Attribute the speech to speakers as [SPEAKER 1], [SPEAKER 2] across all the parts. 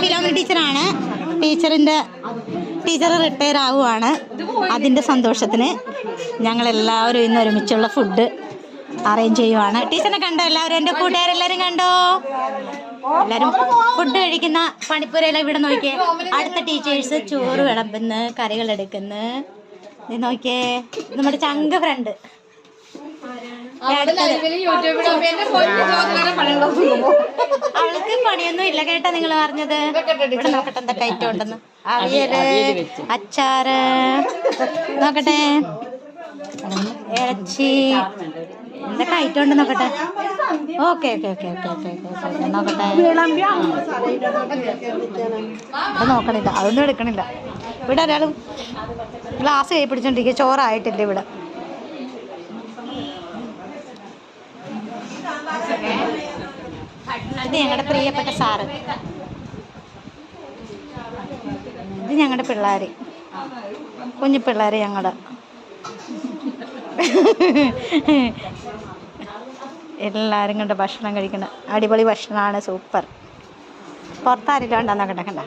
[SPEAKER 1] Philomena ടീച്ചറാണ്. Teacher retire ആവുകയാണ്. അതിൻ്റെ സന്തോഷത്തിന് ഞങ്ങളെല്ലാവരും ഇന്ന് ഒരുമിച്ചുള്ള ഫുഡ് അറേഞ്ച് ചെയ്യുവാണ്. ടീച്ചറിനെ കണ്ടോ എല്ലാവരും? എൻ്റെ കൂട്ടുകാരെല്ലാവരും കണ്ടോ? എല്ലാവരും ഫുഡ് കഴിക്കുന്ന പണിപ്പുരയെല്ലാം ഇവിടെ നോക്കിയേ. അടുത്ത ടീച്ചേഴ്സ് ചോറ് വിളമ്പുന്നു, കറികൾ എടുക്കുന്നു. ഇത് നോക്കിയേ, നമ്മുടെ ചങ്ക ഫ്രണ്ട്. അവൾക്ക് പണിയൊന്നും ഇല്ല കേട്ടാ നിങ്ങൾ പറഞ്ഞത്. ഇവിടെ നോക്കട്ടെ എന്തൊക്കെ ഐറ്റം ഉണ്ടെന്ന്. അവിയല്, അച്ചാറ്, നോക്കട്ടെ ഇറച്ചി, എന്തൊക്കെ ഐറ്റം ഉണ്ട് നോക്കട്ടെ. Okay okay okay okay okay okay നോക്കട്ടെ. അത് നോക്കണില്ല, അതൊന്നും എടുക്കണില്ല. ഇവിടെ ഒരാളും ഗ്ലാസ് കൈ പിടിച്ചോണ്ടിരിക്കുക. ചോറായിട്ടില്ല ഇവിടെ. ഇത് ഞങ്ങളുടെ പ്രിയപ്പെട്ട സാറ്. ഇത് ഞങ്ങളുടെ പിള്ളേർ, കുഞ്ഞു പിള്ളേർ ഞങ്ങളുടെ. എല്ലാവരും കണ്ട് ഭക്ഷണം കഴിക്കണം. അടിപൊളി ഭക്ഷണമാണ്, സൂപ്പർ. പുറത്താരില്ല ഉണ്ടെന്നാ കിടക്കണ്ട.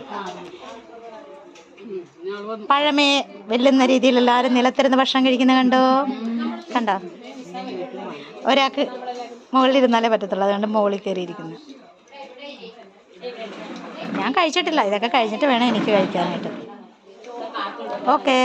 [SPEAKER 1] പഴമയെ വെല്ലുന്ന രീതിയിൽ എല്ലാവരും നിലത്തിരുന്ന് ഭക്ഷണം കഴിക്കുന്ന കണ്ടോ? ഒരാൾക്ക് മുകളിലിരുന്നാലേ പറ്റത്തുള്ളൂ, അതുകൊണ്ട് മുകളിൽ കയറിയിരിക്കുന്നു. ഞാൻ കഴിച്ചിട്ടില്ല, ഇതൊക്കെ കഴിഞ്ഞിട്ട് വേണം എനിക്ക് കഴിക്കാനായിട്ട്. ഓക്കേ.